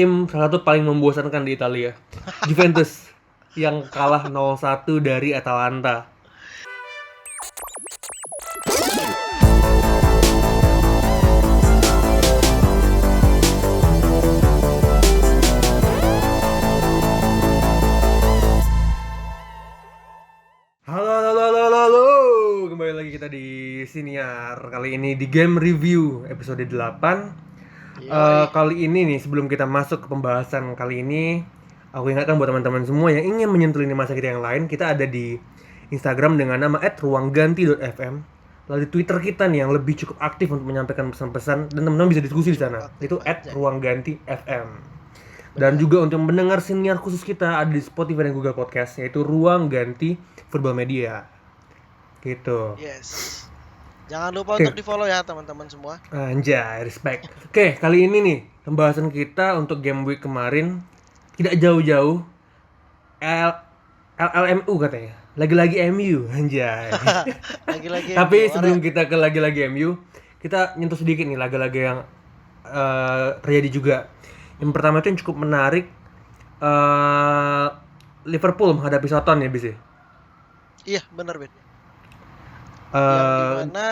tim salah satu paling membosankan di Italia, Juventus yang kalah 0-1 dari Atalanta. Halo, halo, halo, halo, halo. Kembali lagi kita di Siniar. Kali ini di Game Review episode 8. Kali ini nih, sebelum kita masuk ke pembahasan kali ini, aku ingatkan buat teman-teman semua yang ingin menyentuh lini masa kita yang lain, kita ada di Instagram dengan nama @ruangganti.fm. Lalu di Twitter kita nih yang lebih cukup aktif untuk menyampaikan pesan-pesan dan teman-teman bisa diskusi di sana. Itu @ruangganti.fm. Dan juga untuk mendengar siniar khusus kita ada di Spotify dan Google Podcast, yaitu Ruang Ganti Football Media. Gitu. Yes. Jangan lupa untuk di-follow ya teman-teman semua. Anjay, respect. Oke, kali ini nih pembahasan kita untuk game week kemarin tidak jauh-jauh LLMU katanya. Lagi-lagi MU, anjay. Lagi-lagi Tapi MU, sebelum kita ke lagi-lagi MU, kita nyentuh sedikit nih laga-laga yang terjadi juga. Yang pertama itu yang cukup menarik, Liverpool menghadapi Southampton ya, Bis ya? Iya, benar, Ben. Yang dimana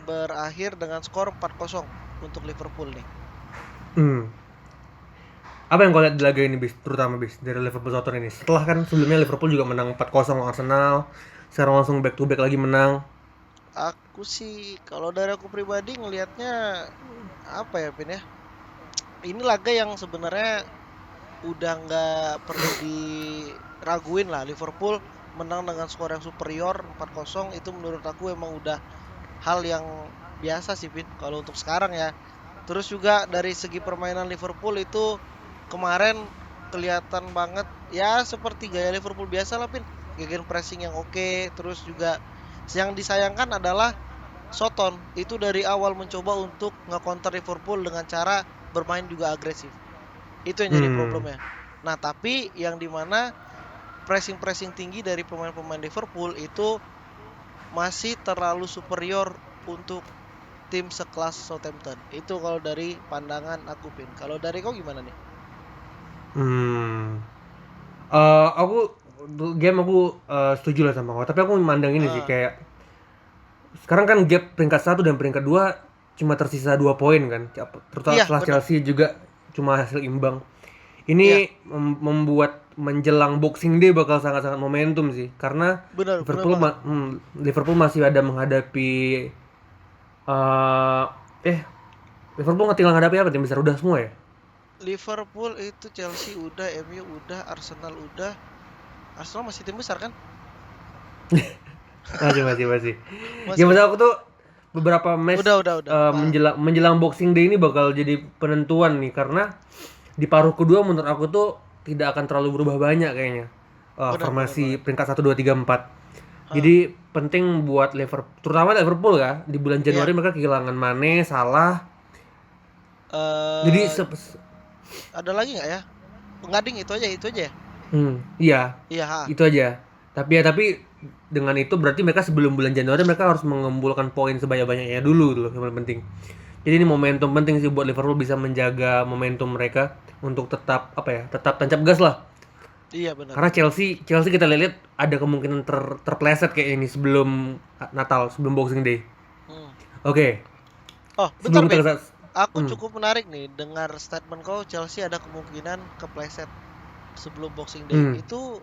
berakhir dengan skor 4-0 untuk Liverpool nih. Apa yang kau lihat di laga ini, Bis? Terutama, Bis, dari Liverpool Southampton ini. Setelah kan sebelumnya Liverpool juga menang 4-0 lawan Arsenal, sekarang langsung back to back lagi menang. Aku sih, kalau dari aku pribadi ngelihatnya apa ya, Ben ya? Ini laga yang sebenarnya udah nggak perlu diraguin lah. Liverpool menang dengan skor yang superior 4-0 itu menurut aku emang udah hal yang biasa sih, Vin, kalau untuk sekarang ya. Terus juga dari segi permainan Liverpool itu kemarin kelihatan banget ya seperti gaya Liverpool biasa lah, Vin. Gegen pressing yang oke. Terus juga yang disayangkan adalah Soton itu dari awal mencoba untuk nge-counter Liverpool dengan cara bermain juga agresif. Itu yang jadi problemnya. Nah, tapi yang dimana pressing tinggi dari pemain-pemain Liverpool itu masih terlalu superior untuk tim sekelas Southampton. Itu kalau dari pandangan aku, Pin. Kalau dari kau gimana nih? Aku setuju lah sama kau. Tapi aku memandang ini sih kayak sekarang kan gap peringkat 1 dan peringkat 2 cuma tersisa 2 poin kan. Terutama setelah Chelsea juga cuma hasil imbang. Ini membuat menjelang Boxing Day bakal sangat-sangat momentum sih, karena Liverpool masih ada menghadapi Liverpool tinggal menghadapi apa tim besar udah semua ya? Liverpool itu Chelsea udah, MU udah, Arsenal udah. Arsenal masih tim besar kan? masih. Ya maksud aku tuh beberapa match menjelang Boxing Day ini bakal jadi penentuan nih, karena di paruh kedua menurut aku tuh tidak akan terlalu berubah banyak kayaknya. Formasi peringkat 1 2 3 4. Jadi penting buat Liverpool, terutama Liverpool ya, di bulan Januari mereka kehilangan Mane, Salah. Jadi ada lagi nggak ya? Pengading itu aja ya? Iya. Itu aja. Tapi dengan itu berarti mereka sebelum bulan Januari mereka harus mengumpulkan poin sebanyak-banyaknya dulu tuh, yang paling penting. Jadi ini momentum penting sih buat Liverpool bisa menjaga momentum mereka untuk tetap tancap gas lah. Iya benar. Karena Chelsea kita lihat ada kemungkinan terpleset kayak ini sebelum Natal, sebelum Boxing Day. Oke. Oh, bentar, aku cukup menarik nih dengar statement kau Chelsea ada kemungkinan kepleset sebelum Boxing Day. Itu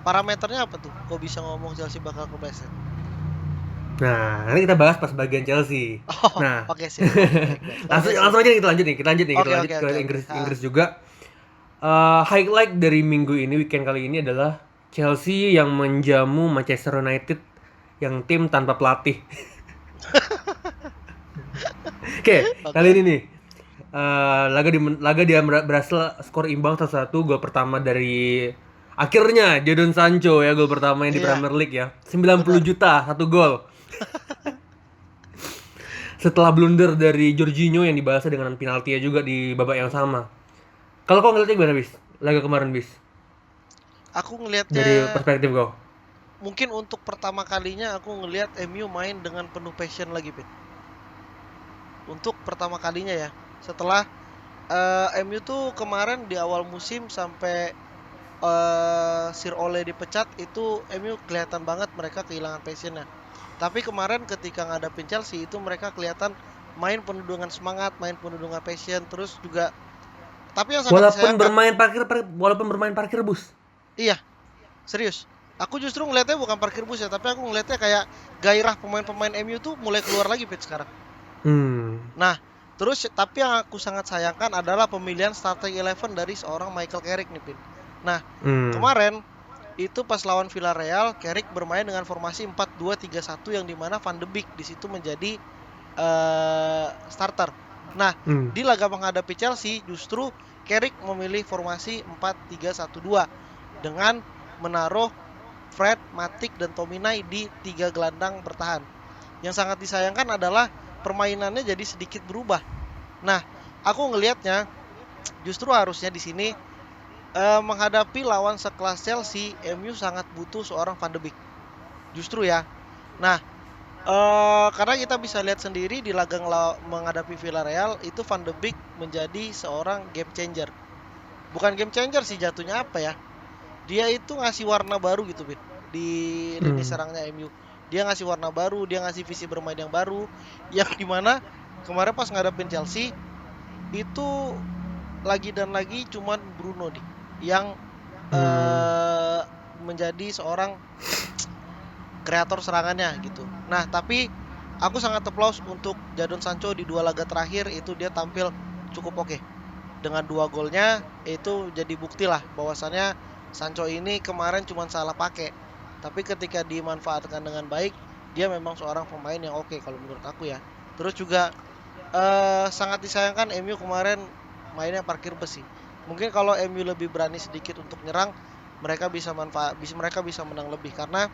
parameternya apa tuh? Kok bisa ngomong Chelsea bakal kepleset? Nah, nanti kita bahas pas bagian Chelsea. Oke, siap. Langsung aja kita lanjut nih ke Inggris juga. Highlight dari minggu ini, weekend kali ini adalah Chelsea yang menjamu Manchester United yang tim tanpa pelatih. Oke, kali ini nih laga dia berhasil skor imbang 1-1. Gol pertama dari akhirnya Jadon Sancho ya, gol pertamanya di Premier League ya. 90 juta 1 gol. Setelah blunder dari Jorginho yang dibalas dengan penalti juga di babak yang sama. Kalau kau ngeliatnya gimana, Bis? Laga kemarin, Bis? Aku ngelihatnya dari perspektif kau. Mungkin untuk pertama kalinya aku ngelihat MU main dengan penuh passion lagi, Pin. Untuk pertama kalinya ya. Setelah MU tuh kemarin di awal musim sampai Sir Ole dipecat itu MU kelihatan banget mereka kehilangan passionnya. Tapi kemarin ketika ngadapin Chelsea itu mereka kelihatan main penuh dengan semangat, main penuh dengan passion, terus juga tapi yang sangat disayangkan, Walaupun bermain parkir bus. iya, serius. Aku justru ngelihatnya bukan parkir bus ya, tapi aku ngelihatnya kayak gairah pemain-pemain MU tuh mulai keluar lagi Pit sekarang. Hmm. Nah, terus tapi yang aku sangat sayangkan adalah pemilihan starting eleven dari seorang Michael Carrick nih, Pin. Nah, Hmm. kemarin itu pas lawan Villarreal, Carrick bermain dengan formasi 4-2-3-1 yang dimana Van de Beek di situ menjadi starter. Nah, Hmm. di laga menghadapi Chelsea justru Carrick memilih formasi 4-3-1-2 dengan menaruh Fred, Matic, dan Tominay di tiga gelandang bertahan. Yang sangat disayangkan adalah permainannya jadi sedikit berubah. Nah, aku ngelihatnya justru harusnya di sini menghadapi lawan sekelas Chelsea, MU sangat butuh seorang Van de Beek. Justru ya. Nah, karena kita bisa lihat sendiri di laga menghadapi Villarreal itu Van de Beek menjadi seorang game changer. Bukan game changer sih jatuhnya apa ya? Dia itu ngasih warna baru gitu, Bin, di lini Hmm. serangnya MU. Dia ngasih warna baru, dia ngasih visi bermain yang baru, yang dimana kemarin pas ngadepin Chelsea itu lagi dan lagi cuman Bruno nih yang Hmm. menjadi seorang kreator serangannya gitu. Nah, tapi aku sangat applause untuk Jadon Sancho di dua laga terakhir itu dia tampil cukup oke. Dengan dua golnya itu jadi bukti lah bahwasannya Sancho ini kemarin cuma salah pakai. Tapi ketika dimanfaatkan dengan baik, dia memang seorang pemain yang oke kalau menurut aku ya. Terus juga sangat disayangkan MU kemarin mainnya parkir besi. Mungkin kalau MU lebih berani sedikit untuk nyerang, mereka bisa menang lebih karena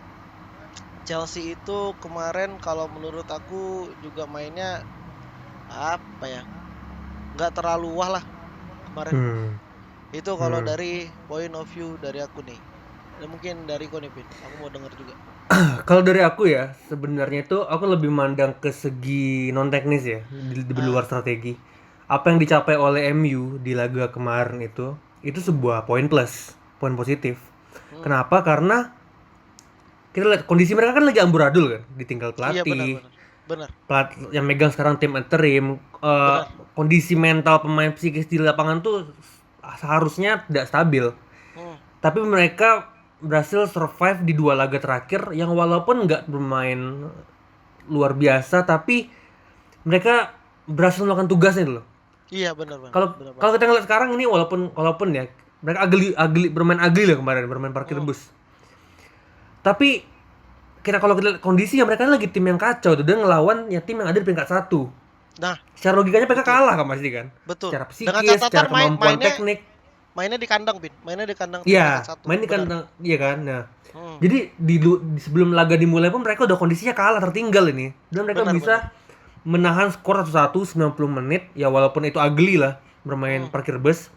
Chelsea itu kemarin kalau menurut aku juga mainnya apa ya? Nggak terlalu wah lah kemarin. Hmm. Itu kalau Hmm. dari point of view dari aku nih. Dan mungkin dari Konipin. Aku mau denger juga. Kalau dari aku ya, sebenarnya itu aku lebih mandang ke segi non teknis ya, di Ah, luar strategi. Apa yang dicapai oleh MU di laga kemarin itu sebuah poin plus, poin positif. hmm, Kenapa? Karena kita lihat kondisi mereka kan lagi amburadul kan, ditinggal iya benar pelatih, benar. Benar, yang megang sekarang tim interim, benar. kondisi mental pemain psikis di lapangan tuh seharusnya tidak stabil. Hmm, Tapi mereka berhasil survive di dua laga terakhir yang walaupun nggak bermain luar biasa tapi mereka berhasil melakukan tugasnya dulu. iya benar banget, Kalau benar kalau banget. kita ngeliat sekarang ini walaupun ya mereka bermain ugly lah kemarin bermain parkir Hmm, bus. Tapi kalau kita lihat kondisi ya mereka ini lagi tim yang kacau tuh dan ngelawan ya tim yang ada di peringkat satu. nah, Secara logikanya mereka betul, kalah kan pasti kan. betul. Secara Dengan psikis, catatan secara kemampuan mainnya teknik. mainnya di kandang, Bin. Mainnya di kandang tim peringkat Iya, satu, main di benar. kandang, iya kan. Nah, Hmm, jadi sebelum laga dimulai pun mereka udah kondisinya kalah tertinggal ini. Dan mereka benar benar. bisa menahan skor 1-1 90 menit ya walaupun itu ugly lah bermain Hmm, parkir bus.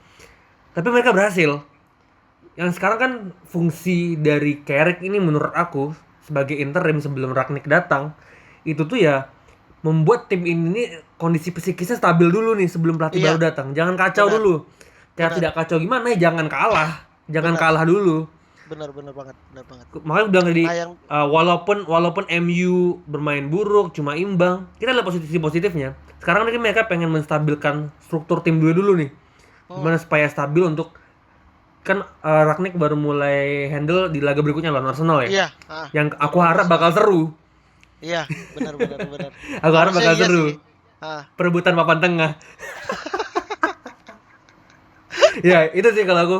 Tapi mereka berhasil. Yang sekarang kan fungsi dari Carrick ini menurut aku sebagai interim sebelum Ragnik datang itu tuh ya membuat tim ini kondisi psikisnya stabil dulu nih sebelum pelatih baru iya, datang. Jangan kacau benar, dulu. Cara benar, tidak kacau gimana ya jangan kalah. Jangan benar, kalah dulu. benar, benar banget, benar banget. Makanya bilang tadi Nah, yang walaupun MU bermain buruk cuma imbang kita lihat positifnya sekarang mereka pengen menstabilkan struktur tim dulu nih hmm, gimana supaya stabil untuk kan Ragnik baru mulai handle di laga berikutnya lawan Arsenal ya iya, ah, yang aku lawan harap Arsenal. bakal seru. Iya, benar benar benar. Aku harap Harusnya bakal iya sih. seru Ah, perebutan papan tengah. Ya itu sih kalau aku.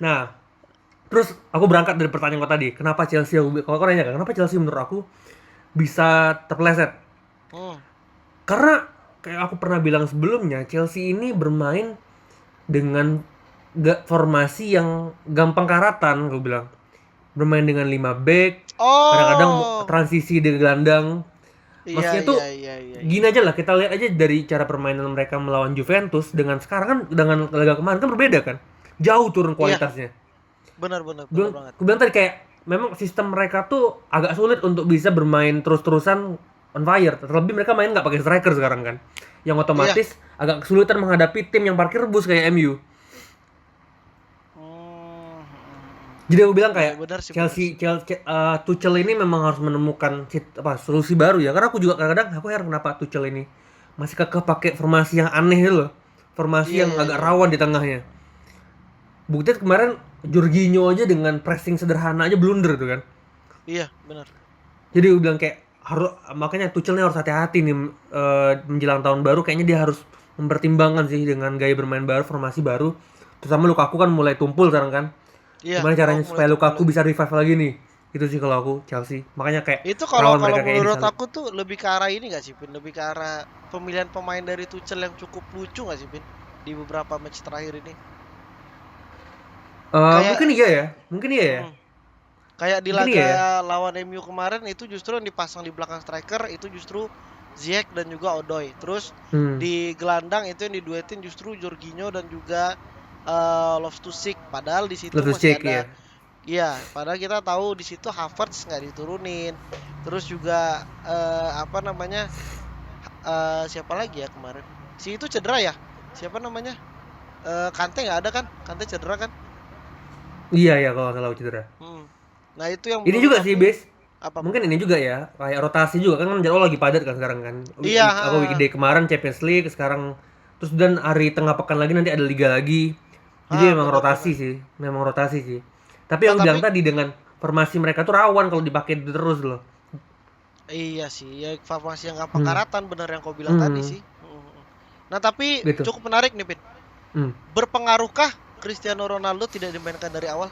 Nah terus aku berangkat dari pertanyaan kau tadi kenapa Chelsea kalau kau nanya kan kenapa Chelsea menurut aku bisa terpeleset. hmm, Karena kayak aku pernah bilang sebelumnya, Chelsea ini bermain dengan gak formasi yang gampang karatan, aku bilang. Bermain dengan 5 back, kadang-kadang oh, transisi di gelandang. iya Maksudnya iya tuh iya iya iya. gini aja lah, kita lihat aja dari cara permainan mereka melawan Juventus dengan sekarang kan dengan laga kemarin kan berbeda kan. Jauh turun Iya, kualitasnya. benar benar benar Aku banget. bilang tadi kayak memang sistem mereka tuh agak sulit untuk bisa bermain terus-terusan on fire. Terlebih mereka main nggak pakai striker sekarang kan, yang Iya. otomatis agak kesulitan menghadapi tim yang parkir bus kayak MU. Jadi aku bilang Iya kayak benar sih, benar sih. Chelsea, Tuchel ini memang harus menemukan solusi baru ya. Karena aku juga kadang-kadang aku heran kenapa Tuchel ini masih kekeh pakai formasi yang aneh itu loh. Formasi Iya, yang iya, agak iya, iya. rawan di tengahnya. Buktinya kemarin Jorginho aja dengan pressing sederhana aja blunder tuh kan. Iya, benar. Jadi aku bilang kayak harus, makanya Tuchel ini harus hati-hati nih menjelang tahun baru, kayaknya dia harus mempertimbangkan sih dengan gaya bermain baru, formasi baru. Terutama Lukaku kan mulai tumpul sekarang kan. Iya, Gimana Lukaku caranya mulai supaya tumpul Lukaku lagi. bisa revive lagi nih? Itu sih kalau aku Chelsea. Makanya kayak Itu kalau rawan kalau mereka kayak menurut disalip. aku tuh lebih ke arah ini gak sih, Pin? Lebih ke arah pemilihan pemain dari Tuchel yang cukup lucu gak sih, Pin? Di beberapa match terakhir ini. Kayak Mungkin iya ya. Mungkin iya ya. mm, kayak di Mungkin iya laga ya. lawan MU kemarin itu justru yang dipasang di belakang striker itu justru Ziyech dan juga Odoi. Terus Hmm. di gelandang itu yang diduetin justru Jorginho dan juga Loftus-Cheek. Padahal di situ Let's masih check ada. ya. Iya, padahal kita tahu di situ Havertz nggak diturunin. Terus juga apa namanya? Siapa lagi ya kemarin? Si itu cedera ya? Siapa namanya? Kante nggak ada kan? Kante cedera kan? Iya ya kalau nggak salah cedera. Hmm. Nah, itu yang Ini menurut juga sih, aku Bes. apa pun. Mungkin ini juga ya, kayak rotasi juga kan jadwal lagi padat kan sekarang kan. Iya, Weekday kemarin Champions League, sekarang terus dan hari tengah pekan lagi nanti ada liga lagi. Jadi memang rotasi benar-benar. sih, memang rotasi sih. Tapi Nah, yang bilang tapi tadi dengan formasi mereka tuh rawan kalau dipakai terus loh. iya sih, ya farmasi yang gampang Hmm. karatan bener yang kau bilang tadi Hmm. sih. Nah, tapi Gitu. cukup menarik nih, Pin. Hmm. Berpengaruhkah Cristiano Ronaldo tidak dimainkan dari awal?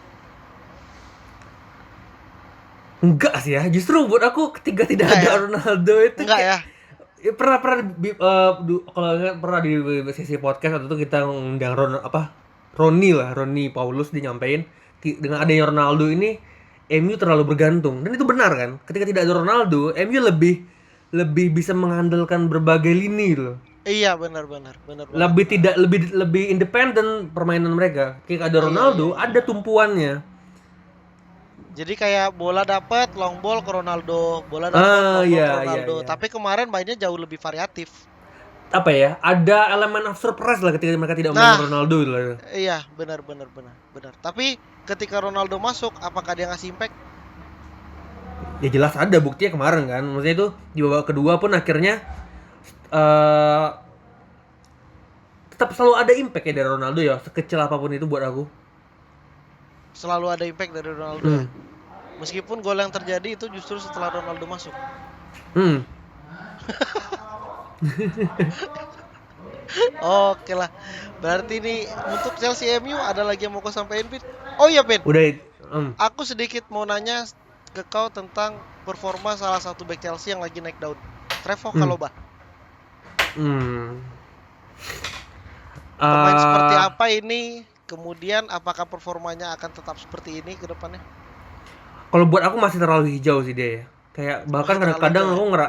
Enggak sih ya, justru buat aku ketika tidak Enggak ya? ada Ronaldo itu Enggak kayak ya? kalau nggak pernah di sesi podcast waktu itu kita ngundang Roni lah, Roni Paulus, dia nyampein dengan adanya Ronaldo ini MU terlalu bergantung, dan itu benar kan, ketika tidak ada Ronaldo MU lebih lebih bisa mengandalkan berbagai lini gitu loh, Iya, benar benar, benar banget. lebih tidak lebih lebih independen permainan mereka. Ketika ada Iya, iya, Ronaldo iya. ada tumpuannya. Jadi kayak bola dapat long ball ke Ronaldo, bola dapat long ball Iya ke iya Ronaldo. iya, Tapi kemarin mainnya jauh lebih variatif. apa ya, ada elemen of surprise lah ketika mereka tidak Nah, memainkan Ronaldo gitu loh. iya, benar benar benar benar. Tapi ketika Ronaldo masuk, apakah dia ngasih impact? Ya jelas ada buktinya kemarin kan, maksudnya itu di babak kedua pun akhirnya eh tetap selalu ada impact ya dari Ronaldo ya, sekecil apapun itu buat aku. Selalu ada impact dari Ronaldo ya. Hmm. Meskipun gol yang terjadi itu justru setelah Ronaldo masuk. Hmm. Oke lah. Berarti ini untuk Chelsea MU ada lagi yang mau kau sampaikan, Pin? Oh iya, Pin. Udah. Aku sedikit mau nanya ke kau tentang performa salah satu back Chelsea yang lagi naik daun. Trevoh Hmm. Chalobah. Hmm. Pemain seperti Eh, apa ini? Kemudian apakah performanya akan tetap seperti ini ke depannya? Kalau buat aku masih terlalu hijau sih dia ya. Kayak bahkan Masih terlalu kadang-kadang hijau ya?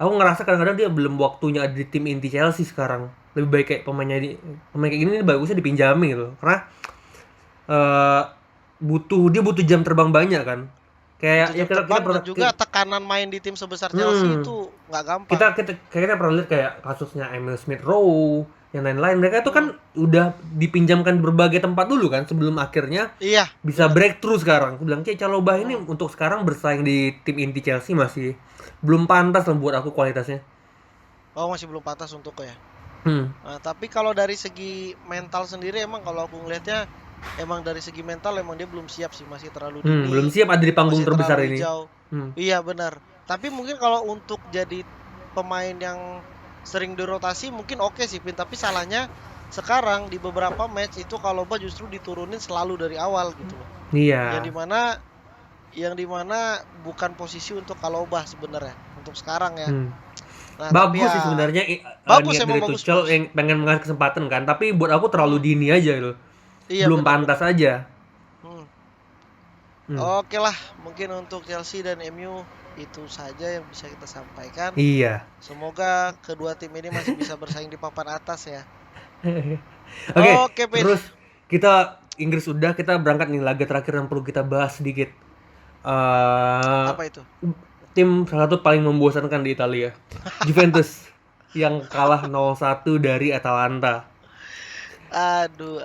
aku ngerasa kadang-kadang dia belum waktunya ada di tim inti Chelsea sekarang. Lebih baik kayak pemain kayak gini bagusnya dipinjamin gitu. Karena eh dia butuh jam terbang banyak kan. Kayak Butuh ya jam kita kita terbang dan pernah juga tekanan main di tim sebesar Chelsea hmm, itu nggak gampang. kita pernah lihat kayak kasusnya Emil Smith Rowe yang lain-lain, mereka itu kan Hmm, udah dipinjamkan berbagai tempat dulu kan sebelum akhirnya iya, bisa bener. breakthrough sekarang. Aku bilang kayak Chalobah ini Hmm. untuk sekarang bersaing di tim inti Chelsea masih belum pantas lah buat aku kualitasnya. Oh, masih belum pantas untuk ya. Hmm. Nah, tapi kalau dari segi mental sendiri emang kalau aku ngelihatnya emang dari segi mental emang dia belum siap sih, masih terlalu Belum dini, siap ada di panggung masih terbesar terlalu ini. hijau. Hmm. Iya, benar. Tapi mungkin kalau untuk jadi pemain yang sering dirotasi mungkin oke sih, Pin. Tapi salahnya sekarang di beberapa match itu kalau justru diturunin selalu dari awal gitu loh. Yang Iya. dimana yang dimana bukan posisi untuk Kalobah sebenarnya untuk sekarang ya. Hmm. Nah, tapi Bagus sih ya sebenarnya bagus niat emang dari bagus Tuchel bagus. yang pengen mengasih kesempatan kan, tapi buat aku terlalu Hmm, dini aja gitu. iya Belum benar-benar. pantas aja. Hmm. Hmm. Oke lah, mungkin untuk Chelsea dan MU itu saja yang bisa kita sampaikan. Iya. Semoga kedua tim ini masih bisa bersaing di papan atas ya. Oke, Oke, Pin. terus kita Inggris udah, kita berangkat nih laga terakhir yang perlu kita bahas sedikit. eh Apa itu? tim salah satu paling membosankan di Italia. Juventus yang kalah 0-1 dari Atalanta. Aduh.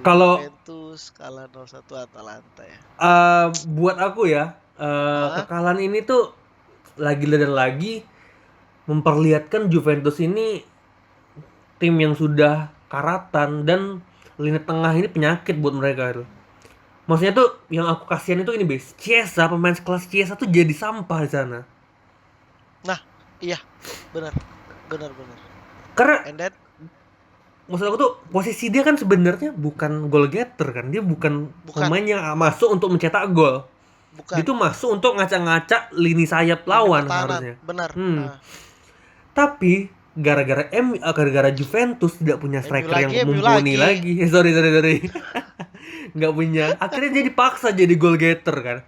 Kalau Juventus kalah 0-1 Atalanta ya. buat aku ya, Hah? kekalahan ini tuh lagi dan lagi memperlihatkan Juventus ini tim yang sudah karatan dan lini tengah ini penyakit buat mereka itu. Maksudnya tuh yang aku kasihan itu ini bes, Chiesa, pemain sekelas Chiesa tuh jadi sampah di sana. Nah, iya, benar. Karena And then maksud aku tuh posisi dia kan sebenarnya bukan goal getter kan, dia bukan bukan, pemain yang masuk untuk mencetak gol. Dia bukan tuh masuk untuk ngaca-ngaca lini sayap lini lawan pertahanan, harusnya. benar. Tapi gara-gara Juventus tidak punya striker yang MU mumpuni lagi. lagi. Sorry. Nggak punya. Akhirnya jadi paksa jadi goal getter kan.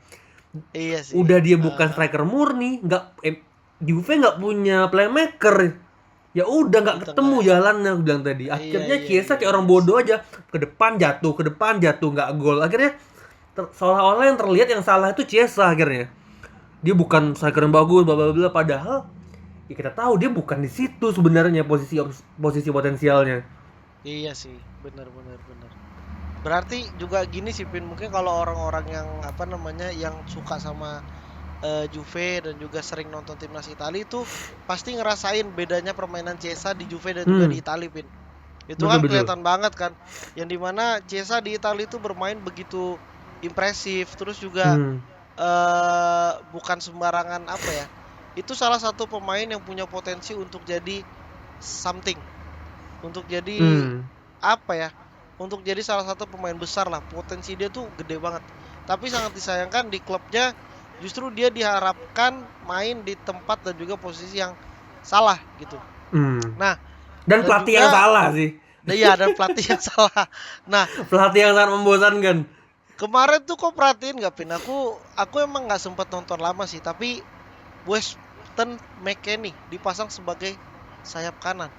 Iya sih. Udah dia bukan striker murni, Juve nggak punya playmaker. Ya udah nggak Di ketemu tengah. jalannya aku bilang tadi. Akhirnya Chiesa kayak orang bodoh aja, ke depan jatuh nggak gol. Akhirnya seolah-olah yang terlihat yang salah itu Chiesa akhirnya. Dia bukan striker yang bagus, bla bla bla, padahal ya kita tahu dia bukan di situ sebenarnya posisi potensialnya. Iya sih, benar. Berarti juga gini sih Pin, mungkin kalau orang-orang yang apa namanya yang suka sama Juve dan juga sering nonton timnas Italia itu pasti ngerasain bedanya permainan Chiesa di Juve dan juga di Italia, Pin. Itu kan Betul. kelihatan banget kan, yang dimana Chiesa di Italia itu bermain begitu impresif, terus juga bukan sembarangan apa ya. Itu salah satu pemain yang punya potensi untuk jadi something, untuk jadi apa ya, untuk jadi salah satu pemain besar lah. Potensi dia tuh gede banget, tapi sangat disayangkan di klubnya justru dia diharapkan main di tempat dan juga posisi yang salah gitu. Nah, dan pelatih yang salah sih. Iya, dan pelatih yang salah. Nah, pelatih yang sangat membosankan. Kemarin tuh kok perhatiin nggak Pin? Aku emang nggak sempet nonton lama sih, tapi Weston McKennie dipasang sebagai sayap kanan.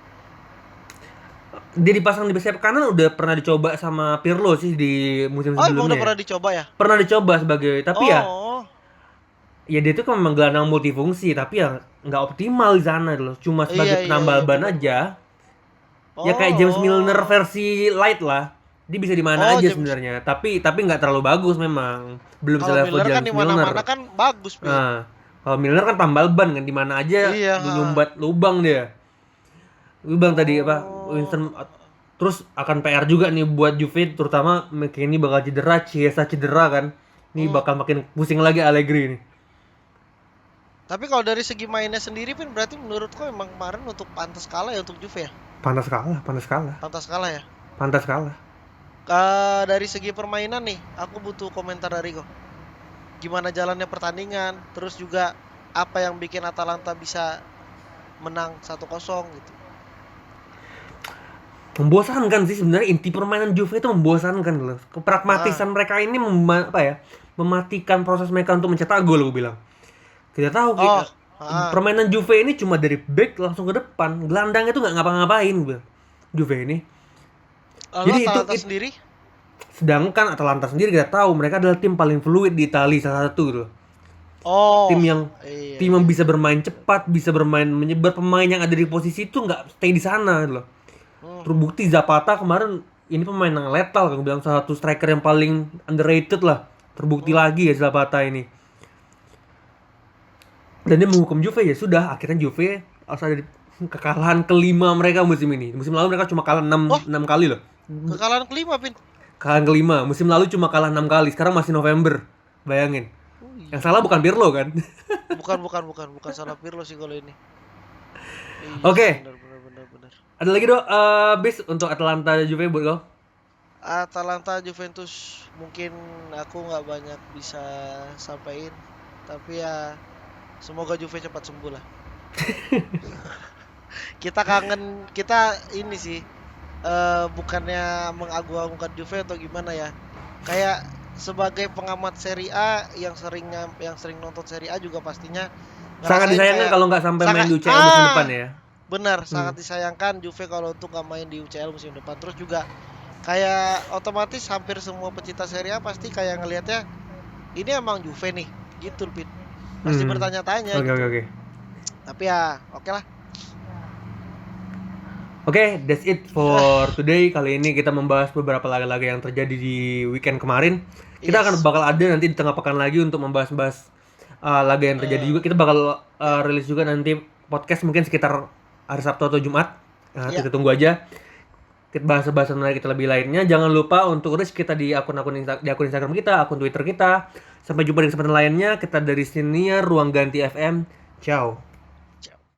Dia dipasang di sayap kanan udah pernah dicoba sama Pirlo sih di musim Oh, emang udah sebelumnya. pernah dicoba ya? Pernah dicoba sebagai, tapi ya dia itu kan memang gelandang multifungsi, tapi ya nggak optimal di sana loh. Cuma sebagai penambal ban aja. Ya kayak James Milner versi light lah. Dia bisa di mana aja sebenarnya. Tapi nggak terlalu bagus memang. Belum selevel James kan Milner. Mana kan bagus, Pin. Nah, kalau Milner kan tambal ban kan, di mana aja nyumbat lubang dia. Lubang tadi apa? Winston. Terus akan PR juga nih buat Juve, terutama McKennie bakal cedera, Chiesa cedera kan. Ini bakal makin pusing lagi Allegri nih. Tapi kalau dari segi mainnya sendiri Pin, berarti menurutku emang kemarin untuk pantas kalah ya untuk Juve ya? Pantas kalah. Ya? Pantas kalah. Dari segi permainan nih, aku butuh komentar dari kau. Gimana jalannya pertandingan, terus juga apa yang bikin Atalanta bisa menang 1-0 gitu. Membosankan sih sebenarnya, inti permainan Juve itu membosankan loh. Kepragmatisan mereka ini mematikan proses mereka untuk mencetak gol, aku bilang. Kita tahu permainan Juve ini cuma dari back langsung ke depan, gelandangnya tuh nggak ngapa-ngapain Juve ini. Jadi Atalanta sendiri? Sedangkan Atalanta sendiri kita tahu mereka adalah tim paling fluid di Italia, salah satu gitu. Tim yang bisa bermain cepat, bisa bermain menyebar, pemain yang ada di posisi itu nggak stay di sana gitu loh. Terbukti Zapata kemarin ini pemain yang letal, kan bilang salah satu striker yang paling underrated lah. Terbukti lagi ya Zapata ini. Dan dia menghukum Juve, ya sudah, akhirnya Juve harus ada kekalahan kelima mereka musim ini. Musim lalu mereka cuma kalah 6 kali loh. Kekalahan kelima, Pin. Kekalahan kelima. Musim lalu cuma kalah 6 kali. Sekarang masih November. Bayangin. Yang salah bukan Pirlo kan? Bukan salah Pirlo sih kalau ini. Oke. Benar. Ada lagi bis untuk Atalanta Juve buat kau? Atalanta Juventus mungkin aku nggak banyak bisa sampaikan, tapi ya semoga Juve cepat sembuh lah. Kita ini sih bukannya mengagung-agungkan Juve atau gimana ya. Kayak sebagai pengamat Serie A yang sering nonton Serie A juga pastinya sangat disayangkan kalau nggak sampai main di UCL musim depan ya. Benar, sangat disayangkan Juve kalau untuk nggak main di UCL musim depan. Terus juga kayak otomatis hampir semua pecinta Serie A pasti kayak ngelihatnya ini emang Juve nih, gitu Pin. Pasti bertanya-tanya Oke, gitu. oke. Tapi ya oke lah. Oke, that's it for today. Kali ini kita membahas beberapa laga-laga yang terjadi di weekend kemarin. Kita akan Yes. bakal ada nanti di tengah pekan lagi untuk membahas-bahas laga yang terjadi juga. Kita bakal rilis juga nanti podcast mungkin sekitar hari Sabtu atau Jumat. Ya. Kita tunggu aja. Kita bahas menarik kita lebih lainnya. Jangan lupa untuk reach kita di akun Instagram kita, akun Twitter kita. Sampai jumpa di kesempatan lainnya. Kita dari Siniar Ruang Ganti FM. Ciao.